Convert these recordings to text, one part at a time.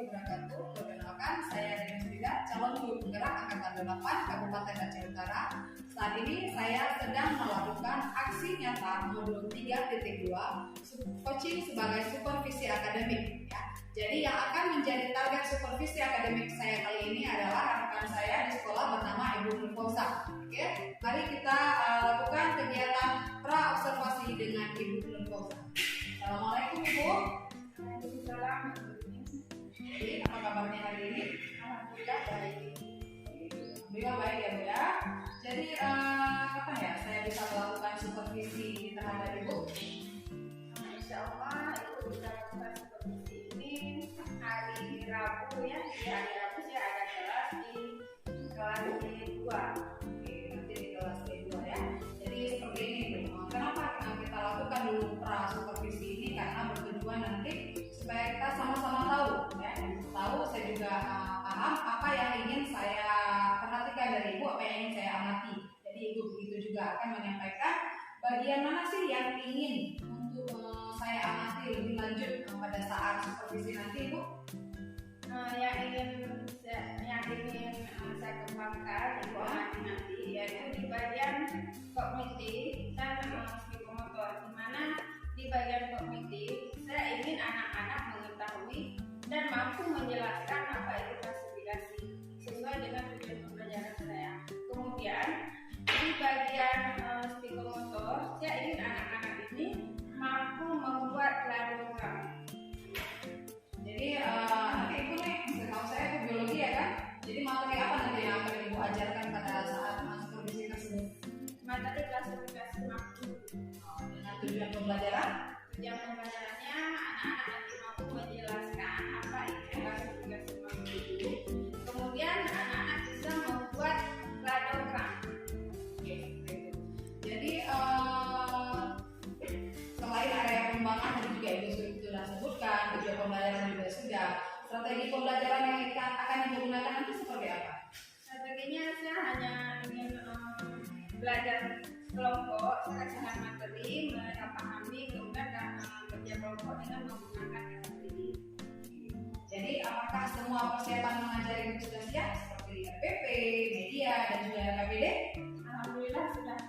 wabarakatuh. Perkenalkan, saya Denis Frida, calon guru penggerak Angkatan 8 Kabupaten Aceh Utara. Saat ini saya sedang melakukan aksi nyata modul 3.2 coaching sebagai supervisi akademik. Ya. Jadi yang akan menjadi target supervisi akademik saya kali ini adalah rekan saya di sekolah bernama Ibu Nurfosa. Oke, mari kita lakukan kegiatan pra-observasi dengan Ibu Nurfosa. Assalamualaikum Ibu. Waalaikumsalam. Jadi apa kabarnya hari ini? Alhamdulillah baik. Alhamdulillah baik ya Bu ya. Jadi kapan ya saya bisa melakukan supervisi terhadap Ibu? Insya Allah Ibu bisa lakukan supervisi ini hari Rabu ya. Di hari Rabu saya ada kelas di kelas D2. Oke, nanti di kelas D2 ya. Jadi seperti ini Bu. Kenapa kita lakukan dulu pra supervisi ini? Karena bertujuan nanti supaya kita sama-sama tahu ya. Tahu saya juga paham apa yang ingin saya perhatikan dari Ibu, apa yang ingin saya amati. Jadi Ibu begitu juga akan menyampaikan bagian mana sih yang ingin untuk saya amati lebih lanjut pada saat supervisi nanti Ibu. Yang ingin saya kembangkan Ibu amati nanti yaitu di bagian kognitif dan psikomotor, di mana di bagian kognitif saya ingin anak-anak mengetahui dan mampu menjelaskan apa itu klasifikasi sesuai dengan tujuan pembelajaran saya. Kemudian di bagian psikomotor saya ingin anak-anak ini mampu membuat ladogram. Jadi nanti Ibu nih, setahu saya itu biologi ya kan? Jadi materi apa nanti yang akan Ibu ajarkan pada saat supervisi tersebut? Materi klasifikasi mampu. Dengan tujuan pembelajaran? Tujuan pembelajarannya anak-anak nanti mampu menjelaskan apa itu klasifikasi mampu itu. Kemudian anak-anak bisa membuat ladogram. Oke, gitu. Jadi selain area pengembangan tadi juga Ibu sudah sebutkan, tujuan pembelajaran juga sudah. Strategi pembelajaran yang akan Ibu gunakan nanti seperti apa? Strateginya saya hanya ingin belajar kelompok, saya kasihkan materi, mereka pahami, kemudian kerja kelompok dengan menggunakan strategi. Jadi apakah semua persiapan mengajar Ibu sudah siap seperti RPP, media, dan juga KBD? Alhamdulillah sudah.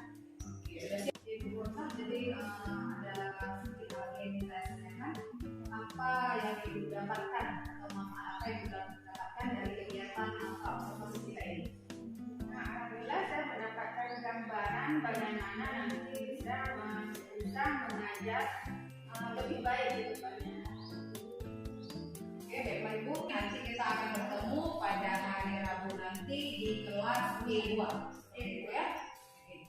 Oke, sudah siap. Ibu Rosa, jadi ada sedikit lagi yang saya tanyakan, apa yang Ibu dapatkan atau manfaat apa yang Ibu dapatkan dari kegiatan observasi kita ini? Alhamdulillah saya mendapatkan gambaran bagaimana nanti bisa mengajar lebih baik di depannya. Oke, baiklah Ibu, nanti kita akan bertemu pada hari Rabu nanti di kelas D2. Ibu ya. Oke.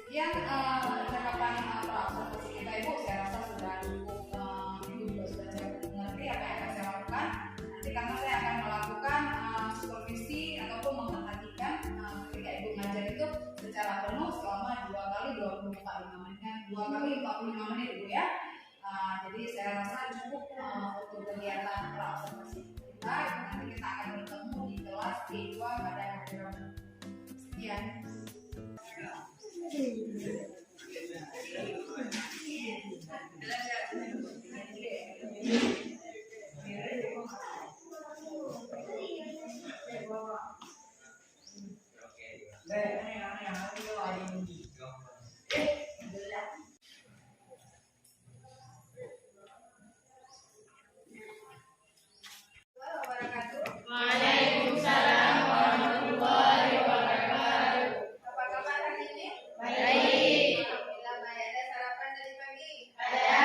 Sekian percakapan observasi kita Ibu. Saya rasa sudah cukup. Ibu juga sudah mengerti apa yang akan saya lakukan. Nanti karena saya akan melakukan supervisi ataupun memperhatikan ketika Ibu ngajar itu secara penuh selama 2 kali 45 menit Ibu ya. Jadi saya rasa cukup untuk kegiatan pra-observasi kita. Nanti kita akan bertemu di kelas D2 pada hari Rabu. Sekian. Waalaikumsalam warahmatullahi wabarakatuh. Apa kabar hari ini? Baik. Alhamdulillah baik. Ada sarapan dari pagi? Ada.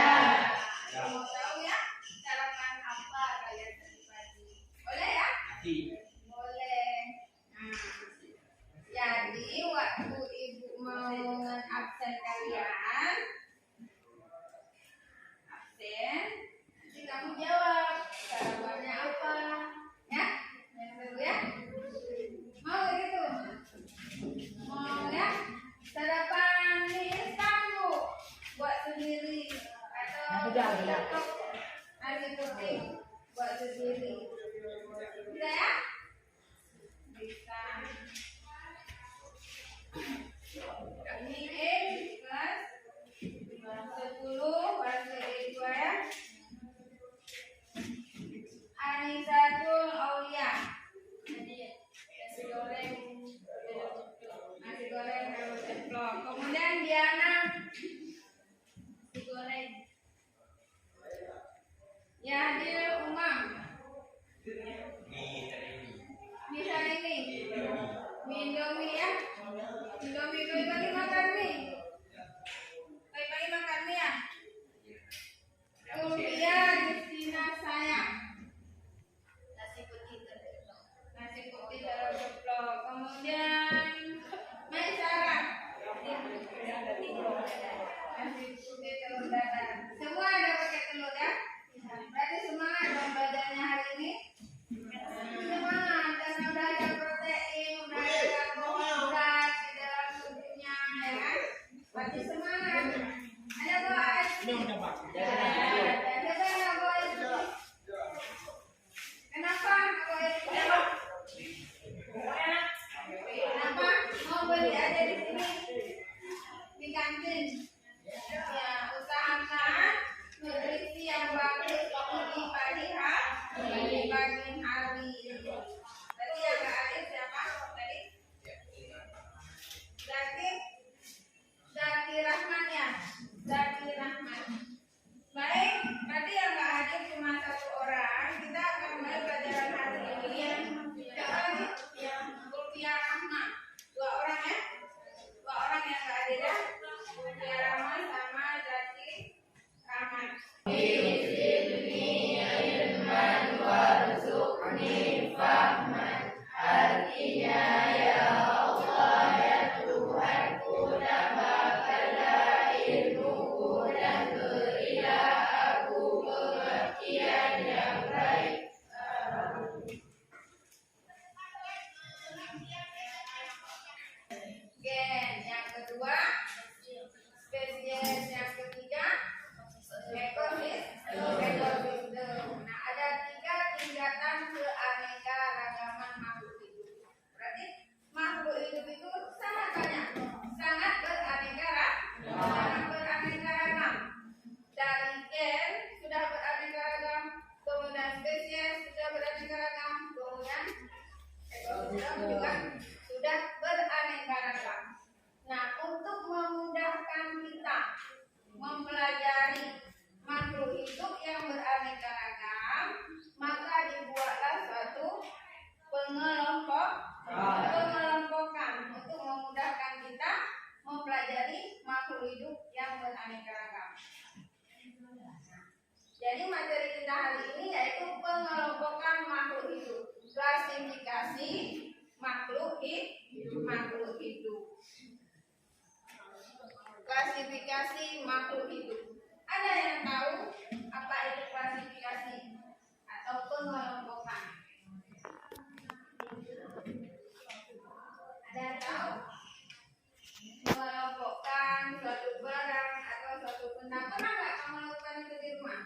Mau tahu ya sarapan apa kalian tadi pagi? Boleh ya? Boleh. Jadi waktu Ibu mau absen kalian, nanti kamu jawab sarapannya apa, ya? Yang dulu ya. Mau gitu? Mau ya? Sarapan mie instan Bu, buat sendiri atau nasi putih buat sendiri. Bisa ya? Bisa. Ini kelas 10 bahasa Indonesia ya. Anissa Adil Umam. Misal ini. Indomie ya. Indomie pagi-pagi makan mie. Pagi-pagi makan mie ya. Kulvia Justina sayang. Nasi putih telur ceplok. Kemudian Maisarah. Nasi putih telur dadar. Semua ada pakai telur ya. Berarti semangat dong belajarnya hari ini. Semangat karena udah ada protein, udah ada karbohidrat di dalam tubuhnya ya kan. Berarti semangat. Ada bawa air. Kenapa? Kenapa? Mau beli aja di sini di kantin. Ya, usahakan nutrisi yang bagus di pagi hari. Tadi yang nggak ada siapa? Tadi? Zaki Rahman ya. Zaki Rahman. Baik, tadi yang nggak hadir cuma satu orang. Kita akan mulai pelajaran hari ini yang siapa lagi? Yang Kulvia Rahman. Dua orang ya? Dua orang yang nggak hadir ya? Kulvia Rahman sama Zaki Rahman. Artinya ya Allah ya Tuhanku, tambahkanlah ilmuku dan berilah aku pengertian yang baik. Gen yang kedua, spesies yang ketiga, ekosistem. Nah, ada 3 tingkatan keanekaragaman makhluk hidup. Berarti makhluk hidup itu sangat banyak, sangat beraneka ragam. Dari gen sudah beraneka ragam, kemudian spesies sudah beraneka ragam, kemudian ekosistem juga sudah beraneka ragam. Nah, untuk memudahkan kita mempelajari makhluk hidup yang beraneka ragam, maka dibuatlah suatu pengelompokan untuk memudahkan kita mempelajari makhluk hidup yang beraneka ragam. Jadi materi kita hari ini yaitu pengelompokan makhluk hidup, klasifikasi makhluk hidup. Klasifikasi makhluk hidup. Ada yang tahu apa itu klasifikasi atau pengelompokan? Ada yang tahu? Mengelompokkan suatu barang atau suatu benda. Pernah nggak kamu lakukan itu di rumah?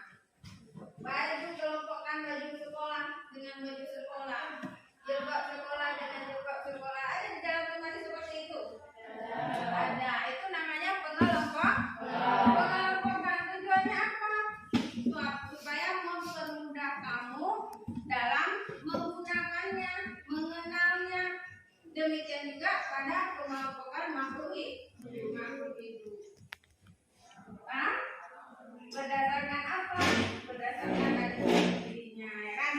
Baju kelompokkan baju sekolah dengan baju sekolah, jilbab sekolah dengan jilbab sekolah. Ada di dalam rumah seperti itu? Ada. Itu namanya pengelompokan. Tujuannya apa? Supaya mempermudah kamu dalam menggunakannya, mengenalnya. Demikian juga pada pengelompokan makhluk hidup. Berdasarkan apa? Berdasarkan baju dirinya, ya kan?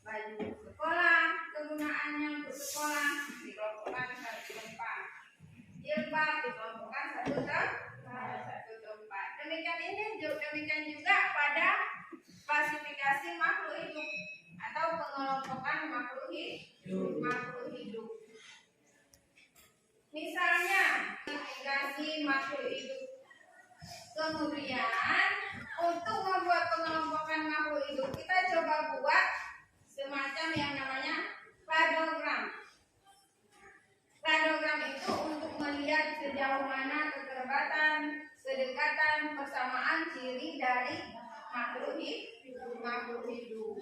Baju sekolah, kegunaannya untuk sekolah dikelompokkan satu tempat. Jilbab dikelompokkan satu tempat. Demikian juga pada klasifikasi makhluk hidup atau pengelompokan makhluk hidup. Misalnya klasifikasi makhluk hidup. Kemudian untuk membuat pengelompokan makhluk hidup, kita coba buat semacam yang namanya kladogram. Kladogram itu untuk melihat sejauh mana kekerabatan, kedekatan, persamaan ciri dari makhluk hidup.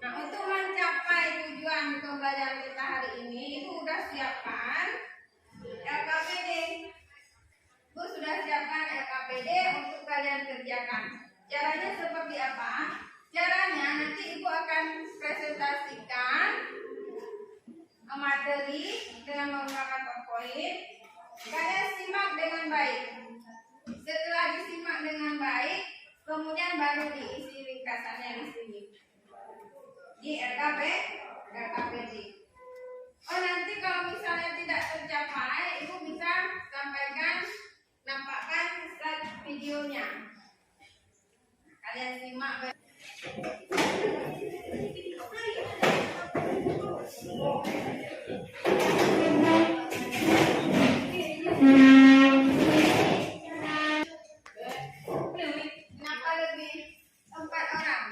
Nah, untuk mencapai tujuan pembelajaran kita hari ini, Ibu sudah siapkan LKPD. Ibu sudah siapkan LKPD untuk kalian kerjakan. Caranya seperti apa? Caranya nanti Ibu akan presentasikan materi dengan menggunakan PowerPoint. Kalian simak dengan baik. Setelah disimak dengan baik, Kemudian baru diisi ringkasannya di sini. Di RKPD. Oh, nanti kalau misalnya tidak tercapai, Ibu bisa sampaikan, nampakkan slide videonya. Kalian simak. Kenapa lebih 4 orang?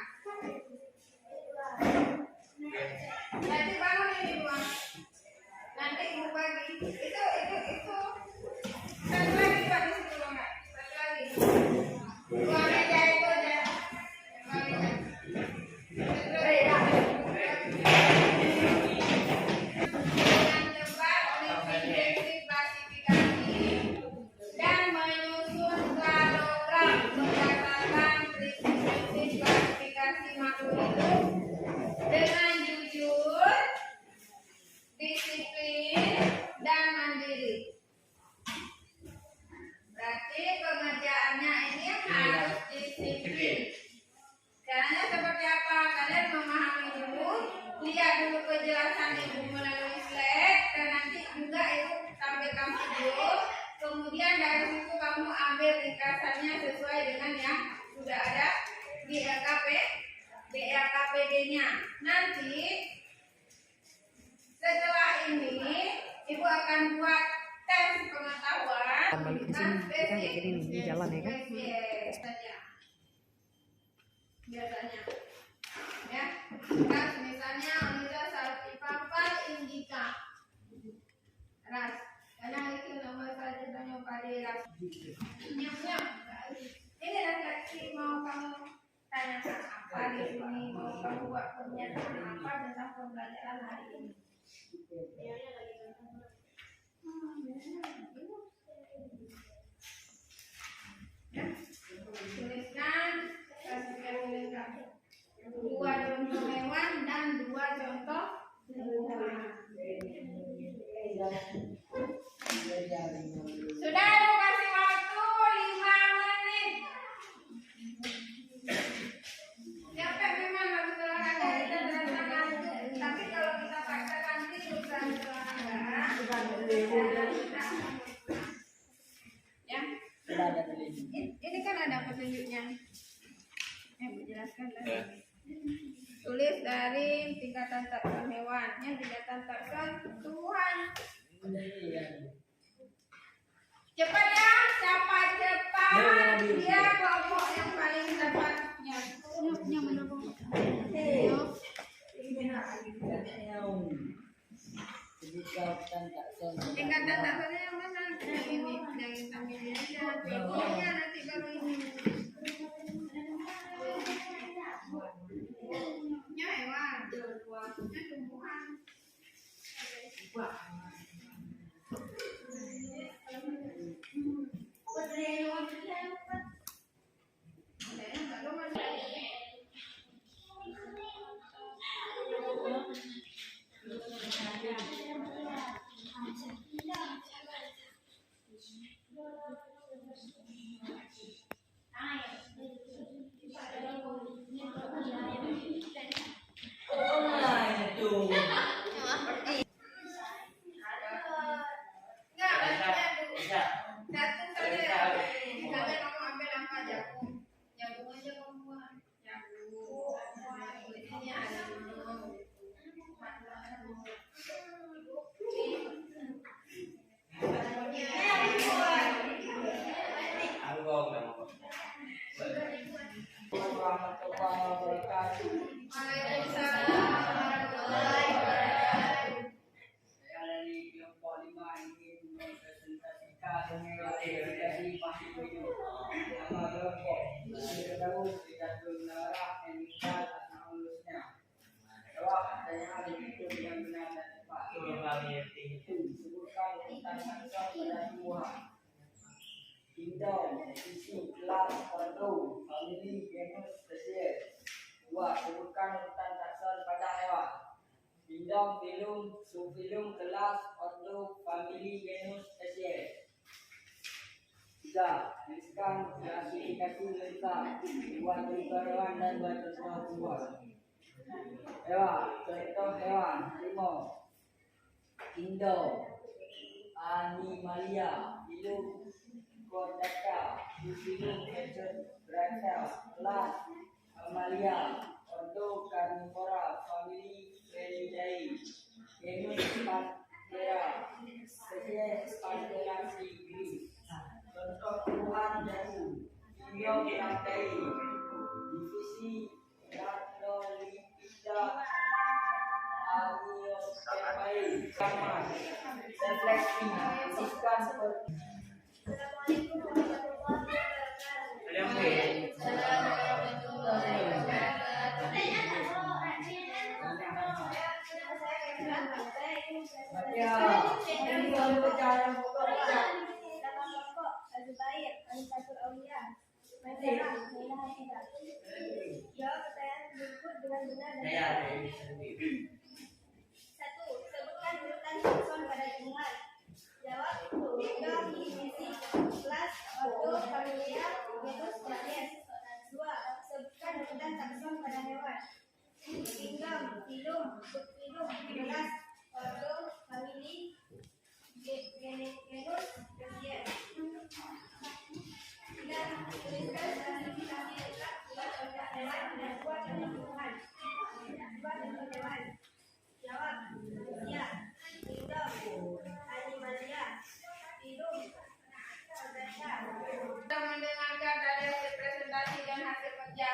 Jadi bangun ini dua. Nanti Ibu bagi. Itu. Satu lagi Pak di situ enggak? Satu lagi. Dua meja itu aja. Dua meja. Dengan cepat mengikuti klasifikasi dan menyusun kalogram berdasarkan prinsip klasifikasi makro itu dengan jujur, disiplin, dan mandiri. Berarti pengerjaannya ini harus disiplin. Caranya seperti apa? Kalian memahami dulu, lihat dulu penjelasan Ibu melalui slide, dan nanti juga Ibu tampilkan video. Kemudian dari situ kamu ambil ringkasannya sesuai dengan yang sudah ada di RKPD-nya. Nanti setelah ini Ibu akan buat tes pengetahuan. Balik ke sini, kita kayak gini nih, di jalan ya kan? Biasanya ya, ras misalnya Oliza Saltipapa Indica ras, karena itu nomor saja tanya pada ras nyamnya. Ini laki-laki mau kamu tanyakan apa di sini, mau kamu buat pernyataan apa tentang pembelajaran hari ini. Tuliskan dua contoh hewan dan dua contoh tumbuhan. Sudah Ibu kasih waktu 5 menit. Capek memang harus olahraga, kita terasa ngantuk. Tapi kalau kita paksakan tidur dan olahraga, ya. Ini kan ada petunjuknya. Bu jelaskan tadi. Tulis dari tingkatan takson hewannya, tingkatan takson tumbuhan. Cepat ya, siapa cepat dia kelompok yang paling dapatnya. Yang mendukung. Tingkatan taksonnya yang mana? Yang ini, yang tampilnya aja. Videonya nanti baru ini. Ya hewan, ya tumbuhan. Bidang, isi, kelas, ordo, famili, genus, spesies. 2. Sebutkan urutan takson pada hewan. Bidang, filum, subfilum, kelas, ordo, famili, genus, spesies. Tiga, tuliskan klasifikasi lengkap buat contoh hewan dan buat contoh tumbuhan. Hewan, contoh hewan, harimau, indo, animalia, hidup, kordata, hidup, berasal, kelas, Amalia, ordo carnivora, family Felidae, genus Panthera, spesies Panthera sigris. Contoh tumbuhan daun, Indium Plantae, divisi Rhamnolipida, Amiostepae, sama, refleksi, siskan seperti Assalamualaikum warahmatullahi wabarakatuh. ya, ini kalau bicara pokok Al-Zubair, Al-Fatul Aulia, Masyarakat, Nailah Hasidah. Jawab pertanyaan berikut dengan benar dan tepat. 1. Sebutkan urutan takson pada tumbuhan. Jawab kingdom, divisi, kelas, ordo, familia, genus, spesies. 2. Sebutkan urutan takson pada hewan. Kingdom, filum, subfilum, kelas, ordo, famili, genus, spesies. Dan tuliskan klasifikasi lengkap buat contoh hewan dan buat contoh tumbuhan. Buat contoh hewan. Jawab manusia, kingdom, animalia, filum, kordata. Kita mendengarkan dari hasil presentasi dan hasil kerja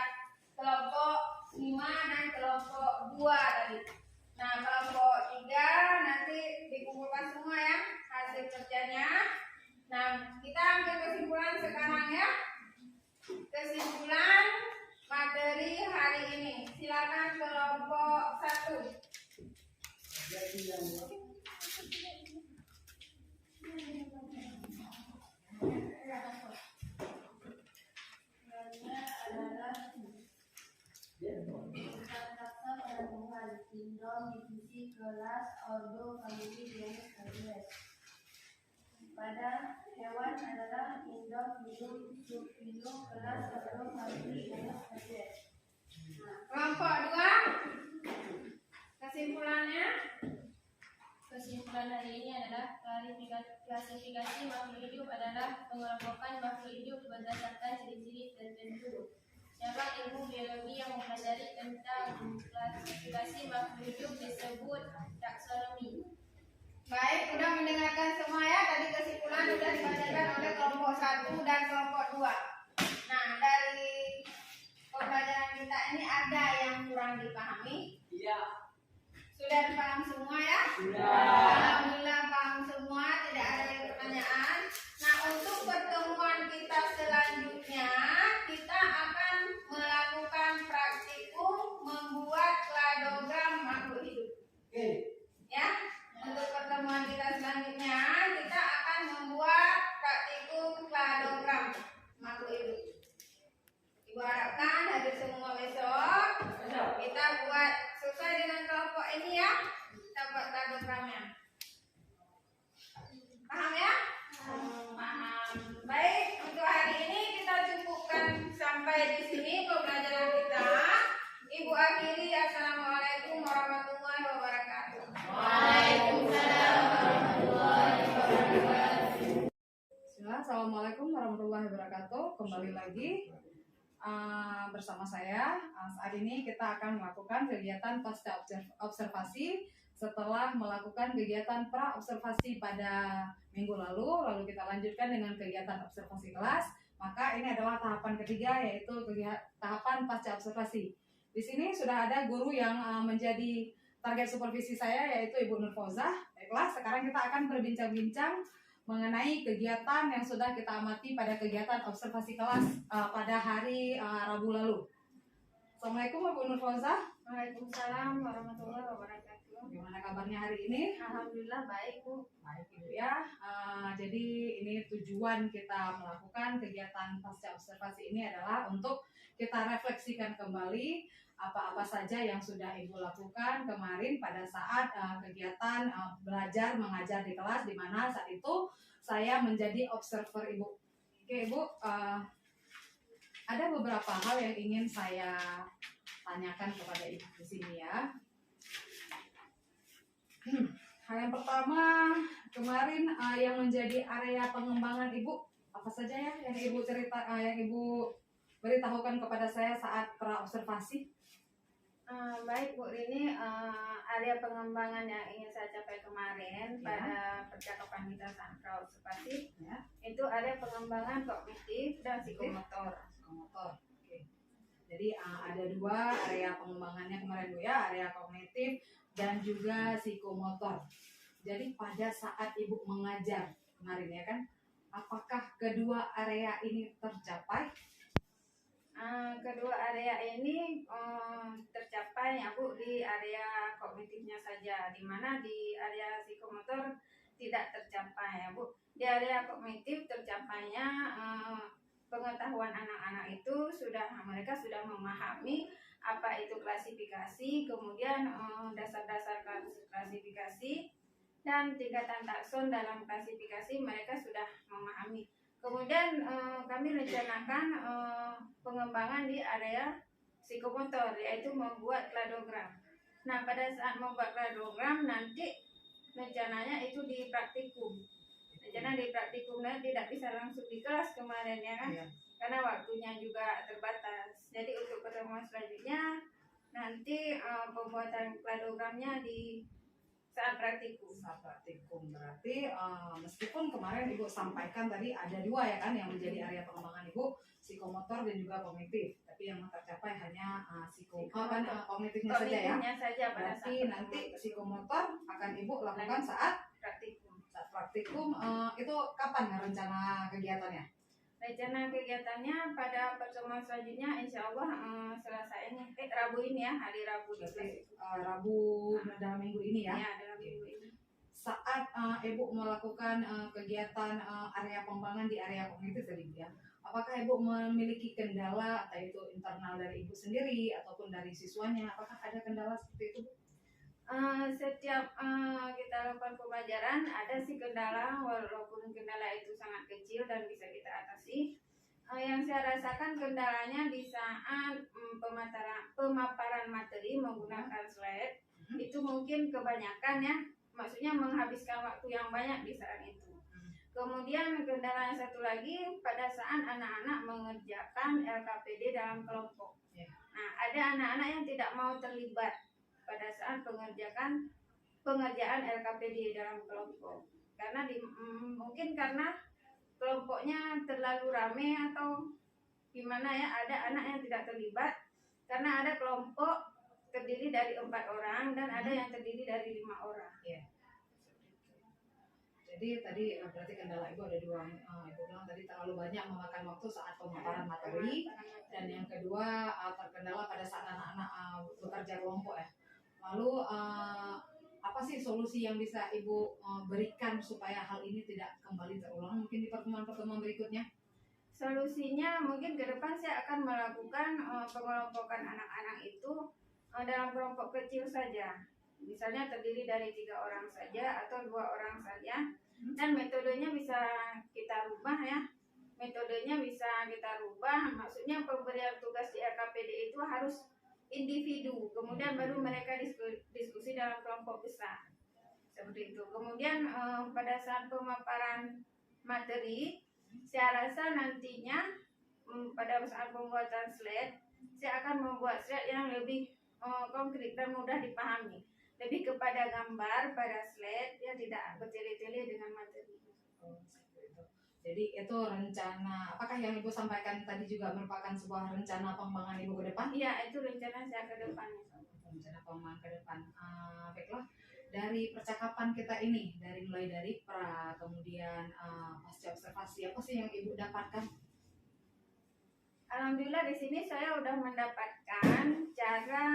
kelompok 5 dan kelompok 2 tadi. Nah, kelompok 3 nanti dikumpulkan semua ya hasil kerjanya. Nah, kita ambil kesimpulan sekarang ya. Kesimpulan materi hari ini. Silakan kelompok 1. Taksa pada tumbuhan, kingdom, divisi, kelas, ordo, famili, genus, spesies. Pada hewan adalah kingdom, filum, subfilum, kelas, ordo, famili, genus, spesies. Kelompok 2. Kesimpulannya. Kesimpulan hari ini adalah klasifikasi makhluk hidup adalah pengelompokan makhluk hidup berdasarkan ciri-ciri tertentu. Cabang ilmu biologi yang mempelajari tentang klasifikasi makhluk hidup disebut taksonomi. Baik, sudah mendengarkan semua ya. Tadi kesimpulan sudah dibacakan oleh kelompok 1 dan kelompok 2. Nah, dari pembelajaran kita ini ada yang kurang dipahami? Iya. Sudah dipaham semua ya? Sudah. Alhamdulillah paham semua, tidak ada lagi pertanyaan. Nah, untuk pertemuan kita selanjutnya, kita akan melakukan praktikum membuat kladogram makhluk hidup. Oke. Ya, untuk pertemuan kita selanjutnya, kita akan membuat praktikum kladogram makhluk hidup. Ibu harapkan hadir semua besok. Kita buat sesuai dengan kelompok ini ya. Kita buat kladogramnya. Paham ya? Paham. Baik, untuk hari ini kita cukupkan sampai di sini pembelajaran kita. Ibu akhiri, assalamualaikum warahmatullahi wabarakatuh. Bismillah, Assalamualaikum warahmatullahi wabarakatuh. Kembali lagi bersama saya. Saat ini kita akan melakukan kegiatan pasca observasi setelah melakukan kegiatan pra observasi pada minggu lalu kita lanjutkan dengan kegiatan observasi kelas. Maka ini adalah tahapan ketiga, yaitu tahapan pasca observasi. Di sini sudah ada guru yang menjadi target supervisi saya, yaitu Ibu Nurfauzah. Baiklah, sekarang kita akan berbincang-bincang mengenai kegiatan yang sudah kita amati pada kegiatan observasi kelas pada hari Rabu lalu. Assalamualaikum Ibu Nurfauzah. Waalaikumsalam warahmatullahi wabarakatuh. Gimana kabarnya hari ini? Alhamdulillah baik, Bu. Baik Ibu ya. Jadi ini tujuan kita melakukan kegiatan pasca observasi ini adalah untuk kita refleksikan kembali apa-apa saja yang sudah Ibu lakukan kemarin pada saat kegiatan belajar mengajar di kelas, di mana saat itu saya menjadi observer Ibu. Oke Ibu, ada beberapa hal yang ingin saya tanyakan kepada Ibu di sini ya. Hal yang pertama, kemarin yang menjadi area pengembangan Ibu apa saja ya yang Ibu yang Ibu beritahukan kepada saya saat praobservasi? Baik Bu Rini, area pengembangan yang ingin saya capai kemarin pada percakapan kita saat praobservasi Ya. itu area pengembangan kognitif dan psikomotor. Oke. Jadi ada dua area pengembangannya kemarin Bu ya, area kognitif dan juga psikomotor. Jadi pada saat Ibu mengajar kemarin ya kan, apakah kedua area ini tercapai? Kedua area ini tercapai ya Bu di area kognitifnya saja, di mana di area psikomotor tidak tercapai ya Bu. Di area kognitif tercapainya pengetahuan anak-anak itu mereka sudah memahami apa itu klasifikasi, kemudian dasar-dasar klasifikasi dan tingkatan takson dalam klasifikasi mereka sudah memahami. Kemudian kami rencanakan pengembangan di area psikomotor, yaitu membuat kladogram. Nah, pada saat membuat kladogram nanti rencananya itu di praktikum. Rencana di praktikumnya tidak bisa langsung di kelas kemarin ya kan, karena waktunya juga terbatas. Jadi untuk pertemuan selanjutnya nanti pembuatan kladogramnya di saat praktikum. Saat praktikum berarti meskipun kemarin Ibu sampaikan tadi ada dua ya kan yang menjadi area pengembangan Ibu, psikomotor dan juga kognitif, tapi yang tercapai hanya kognitifnya saja ya. Berarti nanti psikomotor akan Ibu lakukan saat praktikum. Saat praktikum itu kapan rencana kegiatannya? Rencana kegiatannya pada pertemuan selanjutnya insya Allah Selasa ini, Rabu ini ya, hari Rabu. Berarti Rabu dalam minggu ini ya? Ya, dalam minggu ini. Saat Ibu melakukan kegiatan area pengembangan di area kognitif tadi ya, apakah Ibu memiliki kendala, entah itu internal dari Ibu sendiri ataupun dari siswanya? Apakah ada kendala seperti itu? Setiap kita lakukan pembelajaran ada sih kendala, walaupun kendala itu sangat kecil dan bisa kita atasi. Yang saya rasakan kendalanya di saat pemaparan materi menggunakan slide itu mungkin kebanyakan ya, maksudnya menghabiskan waktu yang banyak di saat itu. Kemudian kendala yang satu lagi pada saat anak-anak mengerjakan LKPD dalam kelompok. Nah, ada anak-anak yang tidak mau terlibat pada saat pengerjaan LKPD dalam kelompok, karena mungkin karena kelompoknya terlalu rame atau gimana ya, ada anak yang tidak terlibat karena ada kelompok terdiri dari 4 orang dan ada yang terdiri dari 5 orang. Jadi tadi berarti kendala Ibu ada dua. Ibu bilang tadi terlalu banyak memakan waktu saat pemaparan materi, dan yang kedua terkendala pada saat anak-anak bekerja kelompok ya. Lalu apa sih solusi yang bisa Ibu berikan supaya hal ini tidak kembali terulang mungkin di pertemuan-pertemuan berikutnya? Solusinya mungkin ke depan saya akan melakukan pengelompokan anak-anak itu dalam kelompok kecil saja. Misalnya terdiri dari 3 orang saja atau 2 orang saja, dan metodenya bisa kita rubah ya. Metodenya bisa kita rubah, maksudnya pemberian tugas di LKPD itu harus individu, kemudian baru mereka diskusi dalam kelompok besar seperti itu. Kemudian pada saat pemaparan materi, saya rasa nantinya pada saat pembuatan slide, saya akan membuat slide yang lebih konkret dan mudah dipahami, lebih kepada gambar pada slide, ya tidak bertele-tele dengan materi. Jadi itu rencana, apakah yang Ibu sampaikan tadi juga merupakan sebuah rencana pengembangan Ibu ke depan? Iya, itu rencana saya ke depan. Rencana pengembangan ke depan. Baiklah, dari percakapan kita ini, mulai dari pra, kemudian pasca observasi, apa sih yang Ibu dapatkan? Alhamdulillah di sini saya sudah mendapatkan cara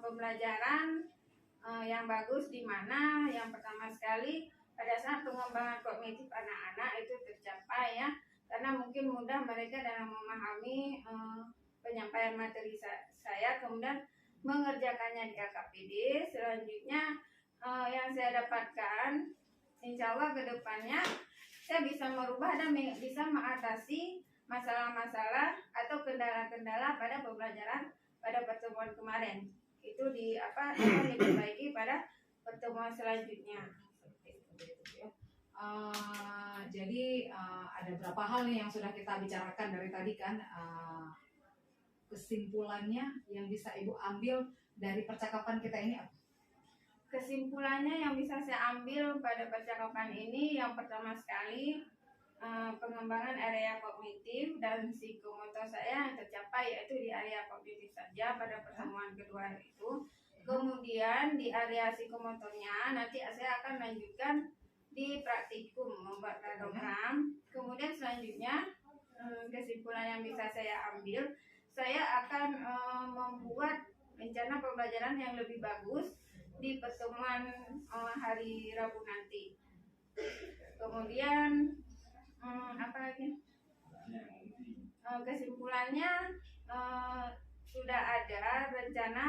pembelajaran yang bagus, di mana yang pertama sekali pada saat pengembangan kognitif anak-anak itu tercapai ya, karena mungkin mudah mereka dalam memahami penyampaian materi saya, kemudian mengerjakannya di LKPD. Selanjutnya yang saya dapatkan, insya Allah ke depannya saya bisa merubah dan bisa mengatasi masalah-masalah atau kendala-kendala pada pembelajaran pada pertemuan kemarin. Itu akan diperbaiki pada pertemuan selanjutnya. Jadi ada beberapa hal nih yang sudah kita bicarakan dari tadi kan, kesimpulannya yang bisa Ibu ambil dari percakapan kita ini apa? Kesimpulannya yang bisa saya ambil pada percakapan ini, yang pertama sekali pengembangan area kognitif dan psikomotor saya yang tercapai yaitu di area kognitif saja pada pertemuan kedua itu. Kemudian di area psikomotornya nanti saya akan lanjutkan di praktikum membuat kladogram. Kemudian selanjutnya kesimpulan yang bisa saya ambil, saya akan membuat rencana pembelajaran yang lebih bagus di pertemuan hari Rabu nanti. Kemudian apa lagi? Kesimpulannya sudah ada rencana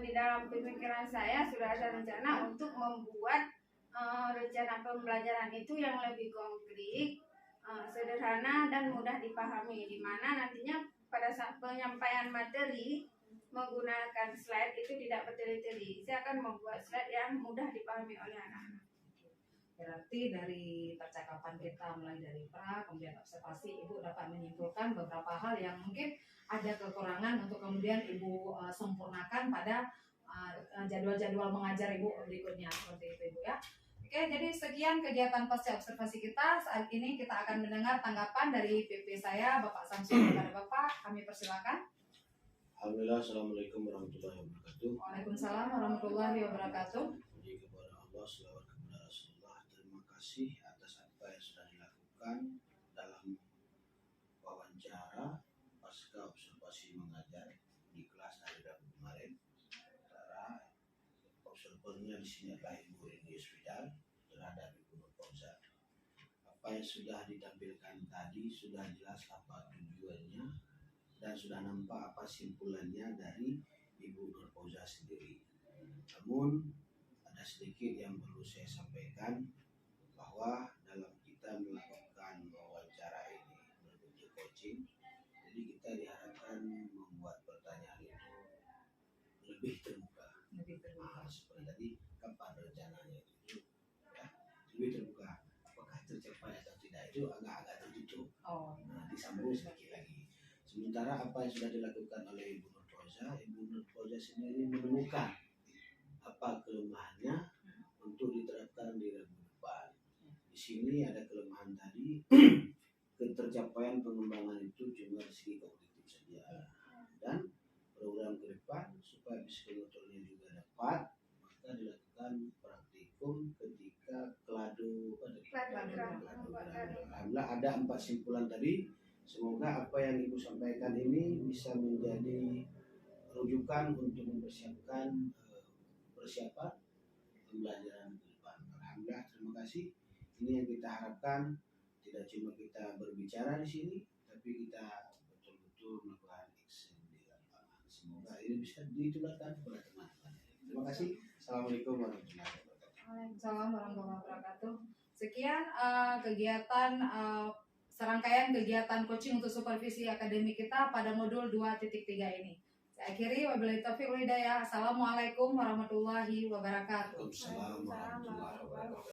di dalam pemikiran saya sudah ada rencana untuk membuat rencana pembelajaran itu yang lebih konkret, sederhana dan mudah dipahami, di mana nantinya pada saat penyampaian materi menggunakan slide itu tidak bertele-tele. Saya akan membuat slide yang mudah dipahami oleh anak-anak. Berarti dari percakapan kita mulai dari pra kemudian observasi, Ibu dapat menyimpulkan beberapa hal yang mungkin ada kekurangan untuk kemudian Ibu sempurnakan pada jadwal-jadwal mengajar Ibu berikutnya, seperti itu Ibu ya. Oke, jadi sekian kegiatan pasca observasi kita. Saat ini kita akan mendengar tanggapan dari PP saya, Bapak Samsul. Kepada Bapak, kami persilakan. Alhamdulillah, assalamualaikum warahmatullahi wabarakatuh. Waalaikumsalam warahmatullahi wabarakatuh. Puji kepada Allah, selawat kepada Rasulullah. Terima kasih atas apa yang sudah dilakukan dalam wawancara pasca observasi mengajar di kelas hari Rabu kemarin. Sementara observernya di sini adalah Ibu Rini Yusfidal terhadap Ibu Nur Fauzah. Apa yang sudah ditampilkan tadi sudah jelas apa tujuannya dan sudah nampak apa simpulannya dari Ibu Nur Fauzah sendiri. Namun ada sedikit yang perlu saya sampaikan, bahwa dalam kita melakukan wawancara ini berbentuk coaching, jadi kita diharapkan membuat pertanyaan itu lebih terbuka. Seperti tadi, kapan rencananya itu, ya, lebih terbuka. Apakah tercapai atau tidak itu agak-agak tertutup. Disambung sedikit lagi. Sementara apa yang sudah dilakukan oleh Ibu Nur Fauzah sendiri menemukan apa kelemahannya untuk diterapkan di Rabu depan. Di sini ada kelemahan tadi, ketercapaian pengembangan itu cuma dari segi kognitif saja. Dan program ke depan supaya psikomotornya juga dapat, maka dilakukan praktikum ketika kladogram. Alhamdulillah ada 4 simpulan tadi. Semoga apa yang Ibu sampaikan ini bisa menjadi rujukan untuk mempersiapkan persiapan pembelajaran ke depan. Alhamdulillah, terima kasih. Ini yang kita harapkan, tidak cuma kita berbicara di sini, tapi kita betul-betul melakukan action di lapangan. Semoga ini bisa ditularkan kepada teman-teman. Terima kasih. Assalamualaikum warahmatullahi wabarakatuh. Waalaikumsalam warahmatullahi wabarakatuh. Sekian kegiatan serangkaian kegiatan coaching untuk supervisi akademik kita pada modul 2.3 ini. Saya akhiri, wabillahi taufiq wal hidayah. Assalamualaikum warahmatullahi wabarakatuh. Waalaikumsalam warahmatullahi wabarakatuh.